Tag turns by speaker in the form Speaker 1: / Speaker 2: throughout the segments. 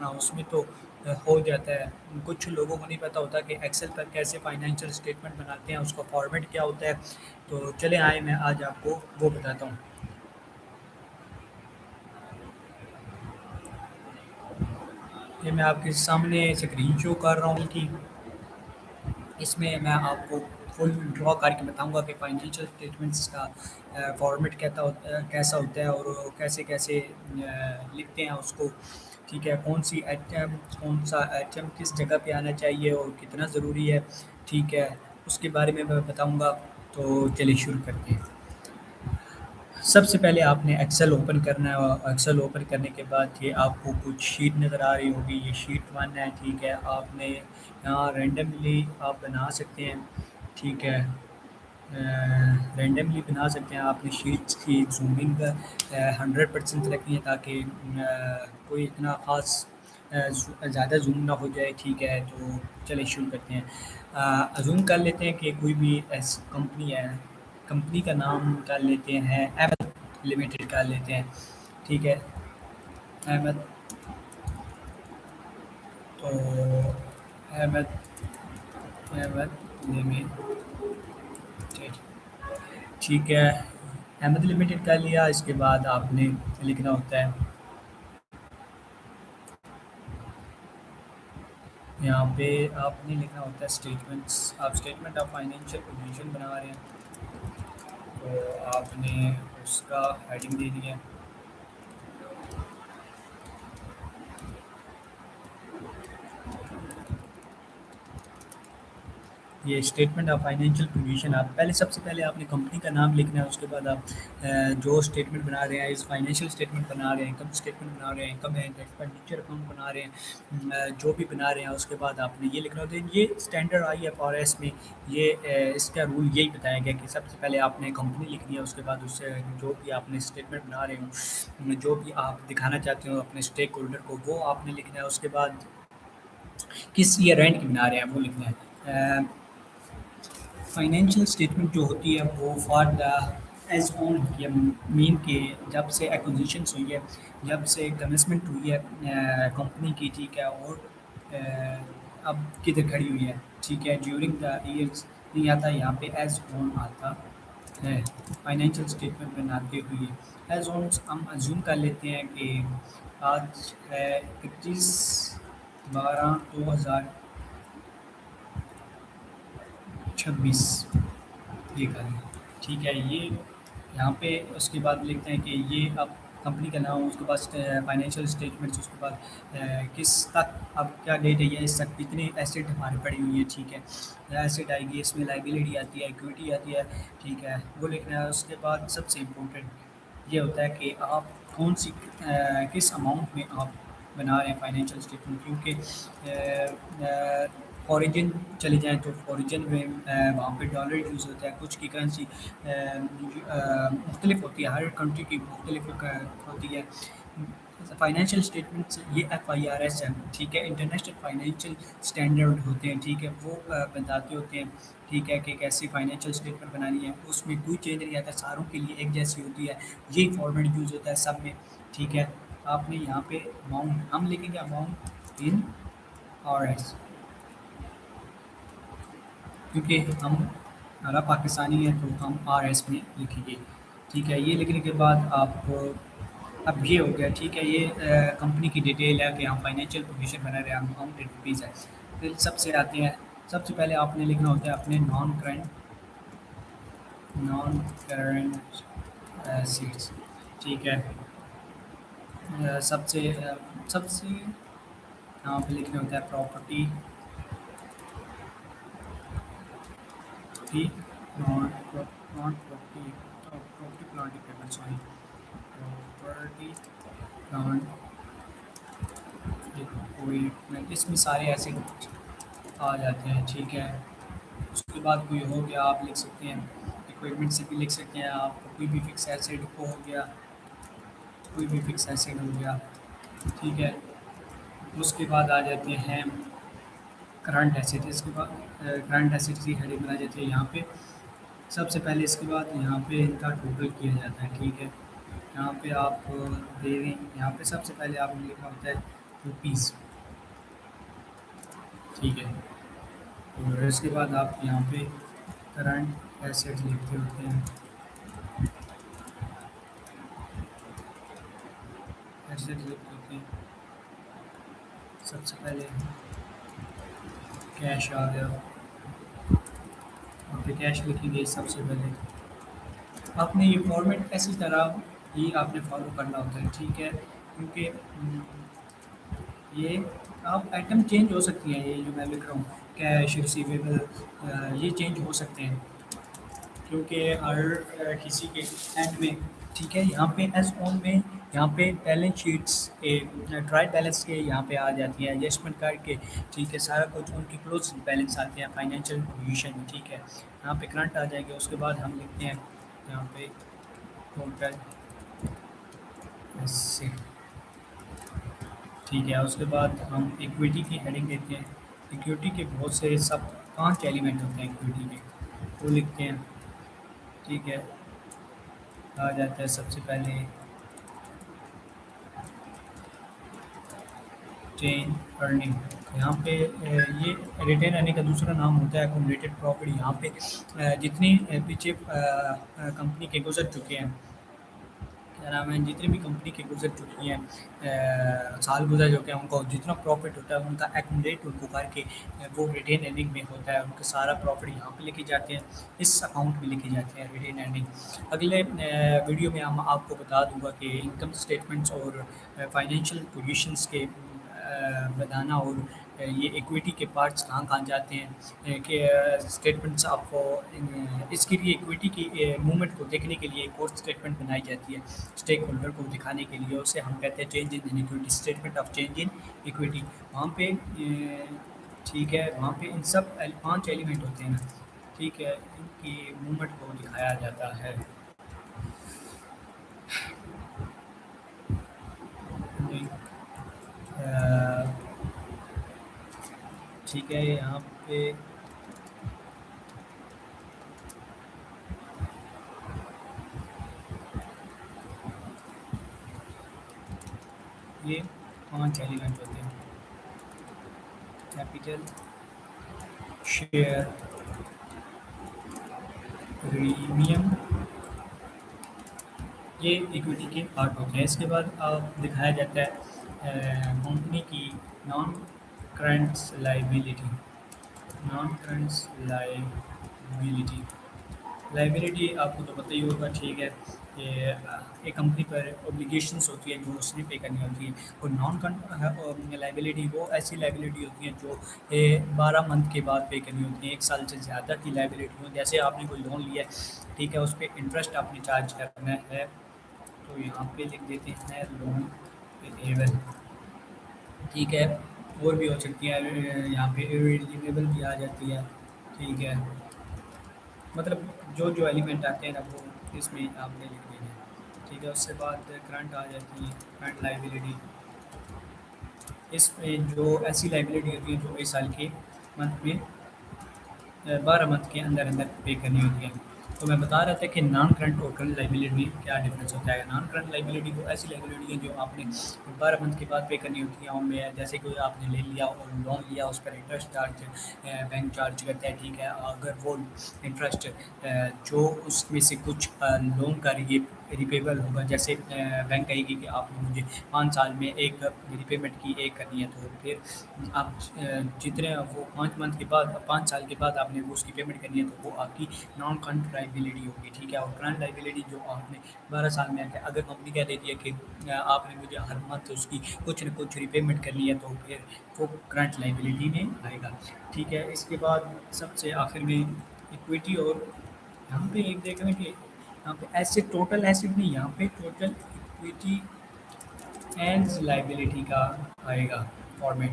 Speaker 1: हाँ, उसमें तो हो जाता है। कुछ लोगों को नहीं पता होता कि एक्सेल पर कैसे फाइनेंशियल स्टेटमेंट बनाते हैं, उसका फॉर्मेट क्या होता है। तो चलें आइए मैं आज आपको वो बताता हूँ। ये मैं आपके सामने स्क्रीन शो कर रहा हूँ कि इसमें मैं आपको फुल ड्रॉ करके बताऊँगा कि फाइनेंशियल स्टेटमेंट्स का फॉर्मेट कैसा होता है और वो कैसे-कैसे लिखते हैं उसको, ठीक है? कौन-सी आइटम कौन-सा आइटम किस जगह पे आना चाहिए और कितना ज़रूरी है, ठीक है? उसके बारे में मैं बताऊँगा, तो चलिए शुरू करते हैं। सबसे पहले आपने एक्सेल ओपन करना है और एक्सेल ओपन करने के बाद ये आपको कुछ शीट नज़र आ रही होगी, ये शीट 1 है, ठीक है? आपने यहाँ रैंडमली आप बना सकते हैं, ठीक है? रैंडमली बना सकते हैं, आपने शीट्स की ज़ूमिंग 100% रखनी है ताकि कोई इतना ख़ास ज़्यादा ज़ूम ना हो जाए, ठीक है? तो चलिए शुरू करते हैं। अज़्यूम कर लेते हैं कि कोई भी ऐसी कंपनी है, कंपनी का नाम कर लेते हैं अहमद लिमिटेड कर लेते हैं, ठीक है? अहमद तो अहमद अहमद लिमिटेड, ठीक है? अहमद लिमिटेड कर लिया, इसके बाद आपने लिखना होता है यहाँ पे आपने लिखना होता है स्टेटमेंट्स। आप स्टेटमेंट ऑफ फाइनेंशियल पोजीशन बना रहे हैं, तो आपने उसका हेडिंग दे दिया है। ये स्टेटमेंट ऑफ फाइनेंशियल पोजीशन आप पहले सबसे पहले आपने कंपनी का नाम लिखना है, उसके बाद आप जो स्टेटमेंट बना रहे हैं, इस फाइनेंशियल स्टेटमेंट बना रहे हैं, इनकम स्टेटमेंट बना रहे हैं, इनकम एंड एक्सपेंडिचर अकाउंट बना रहे हैं, जो भी बना रहे हैं, उसके बाद आपने ये लिखना होता है। ये स्टैंडर्ड IFRS में ये इसका रूल यही बताया गया कि सबसे पहले आपने कंपनी लिखनी है, उसके बाद उससे जो भी आपने स्टेटमेंट बना रहे हो, जो भी आप दिखाना चाहते हो अपने स्टेक होल्डर को, वो आपने लिखना है। उसके बाद किस ईयर एंड की बना रहे हैं वो लिखना है। फाइनेंशियल स्टेटमेंट जो होती है वो फॉर द एज ऑन होती है, मीन के जब से एक्विजिशंस हुई है, जब से कमिटमेंट हुई है कंपनी की, ठीक है? और अब किधर खड़ी हुई है, ठीक है? ड्यूरिंग द ईयर्स नहीं आता यहाँ पे, एज ऑन आता है फाइनेंशियल स्टेटमेंट बनाते हुए। एज ऑन हम अज्यूम कर लेते हैं कि आज है 31/12/2026, ये करें, ठीक है? ये यहाँ पे उसके बाद लिखते हैं कि ये अब कंपनी का नाम, उसके बाद फाइनेंशियल स्टेटमेंट्स, उसके बाद किस तक, अब क्या डेट है, ये इस तक कितनी एसेट हमारी पड़ी हुई है, ठीक है? एसेट आएगी, इसमें लाइबिलिटी आती है, इक्विटी आती है, ठीक है? वो लिखना है। उसके बाद सबसे इम्पोर्टेंट ये होता है कि आप कौन सी किस अमाउंट में आप बना रहे हैं फाइनेंशियल स्टेटमेंट, क्योंकि ओरिजिन चले जाएँ तो ओरिजिन में वहाँ पे डॉलर यूज़ होता है, कुछ की करेंसी मुख्तलिफ होती है, हर कंट्री की मुख्तलिफ होती है। फाइनेंशियल स्टेटमेंट्स ये FIRS है, ठीक है? इंटरनेशनल फाइनेंशियल स्टैंडर्ड होते हैं, ठीक है? वो बताते होते हैं, ठीक है? कि कैसी फाइनेंशियल स्टेटमेंट बनानी है, उसमें कोई चेंज नहीं आता, सारों के लिए एक जैसी होती है, यही फॉर्मेट यूज़ होता है सब में, ठीक है? आपने यहाँ पे अमाउंट हम लिखेंगे, अमाउंट इन RS, क्योंकि हम हमारा पाकिस्तानी है तो हम RS में लिखेंगे, ठीक है? ये लिखने के बाद आप अब ये हो गया, ठीक है? ये कंपनी की डिटेल है कि हम फाइनेंशियल पोजीशन बना रहे हैं, अमाउंट इन रुपीज़ है। फिर सबसे आते हैं, सबसे पहले आपने लिखना होता है अपने नॉन करंट एसेट्स, ठीक है? सबसे यहाँ पे लिखना होता है प्रॉपर्टी थी, not not property, property plant equipment, sorry, property plant equipment, इसमें सारे एसेट आ जाते हैं, ठीक है? उसके बाद कोई हो गया, आप लिख सकते हैं इक्विपमेंट से भी लिख सकते हैं आप, कोई भी फिक्स एसेट को हो गया, कोई भी फिक्स एसेट हो गया, ठीक है? उसके बाद आ जाते हैं करंट एसेट, इसके बाद करंट एसेट की हेडिंग बनाई जाती है यहाँ पे सबसे पहले। इसके बाद यहाँ पे इनका टोटल किया जाता है, ठीक है? यहाँ पे आप दे दें, यहाँ पे सबसे पहले आपने लिखा होता है रुपीज़। ठीक है। और इसके बाद आप यहाँ पे करंट एसेट लिखते होते हैं। एसेट लिखते होते हैं। सबसे पहले कैश आ गया। वहाँ पे कैश लिखेंगे सबसे पहले। आपने ये फॉर्मेट इसी तरह ही आपने फॉलो करना होता है, ठीक है? क्योंकि ये आप आइटम चेंज हो सकती हैं, ये जो मैं लिख रहा हूँ, कैश, रिसीवेबल, ये चेंज हो सकते हैं। क्योंकि हर किसी के एंड में, ठीक है, यहाँ पे एस ऑन में, यहाँ पे बैलेंस शीट्स के ट्रायल बैलेंस के यहाँ पे आ जाती है, एडजस्टमेंट करके, ठीक है, सारा कुछ उनकी क्लोज बैलेंस आते हैं फाइनेंशियल पोजीशन, ठीक है। यहाँ पे करंट आ जाएंगे, उसके बाद हम लिखते हैं यहाँ पे टोटल एसेट, ठीक है। उसके बाद हम इक्विटी की हेडिंग देते हैं। इक्विटी के बहुत से सब 5 एलिमेंट होते हैं इक्विटी के, वो लिखते हैं, ठीक है। आ जाता है सबसे पहले चेन अर्निंग। यहाँ पे ये रिटेन अर्निंग का दूसरा नाम होता है एक्यूमुलेटेड प्रॉफिट। यहाँ पे जितनी पीछे कंपनी के गुजर चुके हैं, क्या नाम है, जितनी भी कंपनी के गुजर चुकी हैं, साल गुजर चुके हैं, उनको जितना प्रॉफिट होता है उनका एक्यूमुलेट उनको करके वो रिटेन अर्निंग में होता है। उनके सारा प्रॉफिट यहाँ पे लिखे जाते हैं, इस अकाउंट में लिखे जाते हैं, रिटेन अर्निंग। अगले वीडियो में हम आपको बता दूंगा कि इनकम स्टेटमेंट्स और फाइनेंशियल पोजीशंस के बताना, और ये इक्विटी के पार्ट्स कहाँ कहाँ जाते हैं, कि स्टेटमेंट्स आपको इसके लिए इक्विटी की मूवमेंट को देखने के लिए एक और स्टेटमेंट बनाई जाती है स्टेक होल्डर को दिखाने के लिए। उसे हम कहते हैं change in equity, statement of change in equity. वहाँ पे ठीक है, वहाँ पे इन सब 5 एलिमेंट होते हैं ना, ठीक है, इनकी मूवमेंट को दिखाया जाता है। अ, ठीक है, यहाँ पे ये 5 एलिमेंट होते हैं। कैपिटल, शेयर, प्रीमियम, ये इक्विटी के पार्ट होते हैं। इसके बाद दिखाया जाता है कंपनी की non current liability. Non current liability, liability आपको तो पता ही होगा, ठीक है, कि एक कंपनी पर ऑब्लिगेशंस होती है जो उसने पे करनी होती है। और नॉन करंट लाइबिलिटी वो ऐसी लाइबिलिटी होती है जो 12 मंथ के बाद पे करनी होती है, 1 साल से ज़्यादा की लाइबिलिटी हो। जैसे आपने कोई लोन लिया है, ठीक है, उस पर इंटरेस्ट आपने चार्ज करना है, तो यहाँ पे लिख देते हैं लोन पेबल, ठीक है। और भी हो सकती है, यहाँ पे इरिलीवेबल भी आ जाती है, ठीक है। मतलब जो जो एलिमेंट आते हैं ना, वो इसमें आपने लिख देने हैं, ठीक है। उसके बाद करंट आ जाती है, करंट लाइबिलिटी। इसमें जो ऐसी लाइबिलिटी होती है जो इस साल के मंथ में 12 मंथ के अंदर अंदर पे करनी होती है। तो मैं बता रहा था कि नॉन करंट और करंट लाइबिलिटी में क्या डिफरेंस होता है। नॉन करंट लाइबिलिटी वो ऐसी लाइबिलिटी है जो आपने 12 मंथ के बाद पे करनी होती है, उनमें जैसे कोई आपने ले लिया और लोन लिया, उस पर इंटरेस्ट चार्ज बैंक चार्ज करता है, ठीक है। अगर वो इंटरेस्ट जो उसमें से कुछ लोन का रिपेबल होगा, जैसे बैंक कहेगी कि आपने मुझे 5 साल में एक रिपेमेंट की एक करनी है, तो फिर आप जितने वो 5 मंथ के बाद, 5 साल के बाद आपने वो उसकी पेमेंट करनी है, तो वो आपकी नॉन करंट लाइबिलिटी होगी, ठीक है। और करंट लाइबिलिटी जो आपने 12 साल में अगर कंपनी कह देती है कि आपने मुझे हर मंथ उसकी कुछ न कुछ रिपेमेंट करनी है, तो फिर वो करंट लाइबिलिटी में आएगा, ठीक है। इसके बाद सबसे आखिर में इक्विटी, और यहाँ पे एक देख रहे हैं कि यहाँ पे एसेट, टोटल एसेट नहीं, यहाँ पे टोटल इक्विटी एंड लाइबिलिटी का आएगा फॉर्मेट।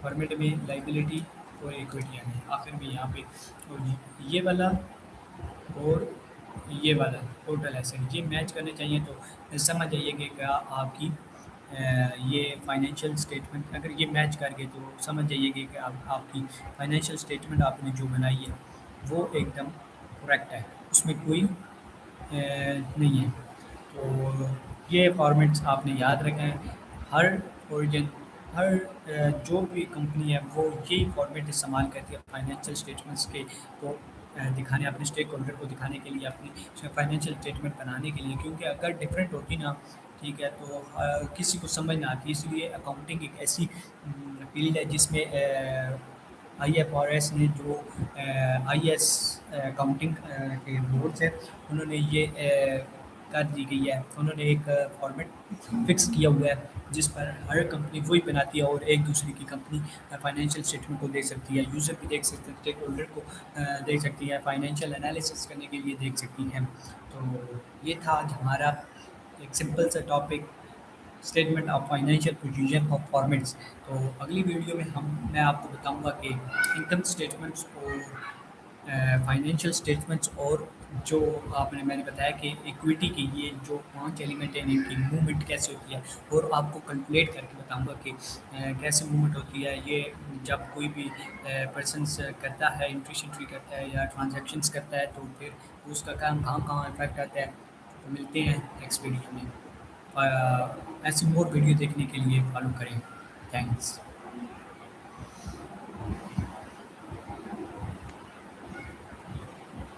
Speaker 1: फॉर्मेट में लाइबिलिटी और इक्विटी आएंगे आखिर में यहाँ पे। और ये वाला और ये वाला टोटल एसेट ये मैच करने चाहिए, तो समझ जाइए कि क्या आपकी ये फाइनेंशियल स्टेटमेंट अगर ये मैच कर गए, तो समझ जाइए कि आपकी फाइनेंशियल स्टेटमेंट आपने जो बनाई है वो एकदम करेक्ट है, उसमें कोई नहीं है। तो ये फॉर्मेट्स आपने याद रखना है। हर ओरिजिन हर जो भी कंपनी है वो यही फॉर्मेट इस्तेमाल करती है फाइनेंशियल स्टेटमेंट्स के को दिखाने, अपने स्टेक होल्डर को दिखाने के लिए, अपनी फाइनेंशियल स्टेटमेंट बनाने के लिए, क्योंकि अगर डिफरेंट होती ना, ठीक है, तो किसी को समझ ना आती। इसलिए अकाउंटिंग एक ऐसी फील्ड है जिसमें आईएफआरएस ने जो आईएएस अकाउंटिंग के बोर्ड्स हैं, उन्होंने ये कर दी गई है, उन्होंने एक फॉर्मेट फिक्स किया हुआ है जिस पर हर कंपनी वही बनाती है और एक दूसरे की कंपनी फाइनेंशियल स्टेटमेंट को देख सकती है, यूज़र भी देख सकते हैं, स्टेक होल्डर को देख सकती है, फाइनेंशियल एनालिसिस करने के लिए देख सकती हैं। तो ये था आज हमारा एक सिंपल सा topic, statement of financial position of formats. तो अगली वीडियो में मैं आपको बताऊंगा कि इनकम स्टेटमेंट्स और फाइनेंशियल स्टेटमेंट्स और जो मैंने बताया कि इक्विटी की ये जो 5 एलिमेंट हैं इनकी मूवमेंट कैसे होती है, और आपको कैलकुलेट करके बताऊंगा कि कैसे मूवमेंट होती है ये जब कोई भी पर्सनस करता है, एंट्री करता है या ट्रांजैक्शंस करता है, तो फिर उसका काम कहाँ कहाँ इफेक्ट आता है। तो मिलते हैं नेक्स्ट वीडियो में। ऐसी मोर वीडियो देखने के लिए फॉलो करें। थैंक्स।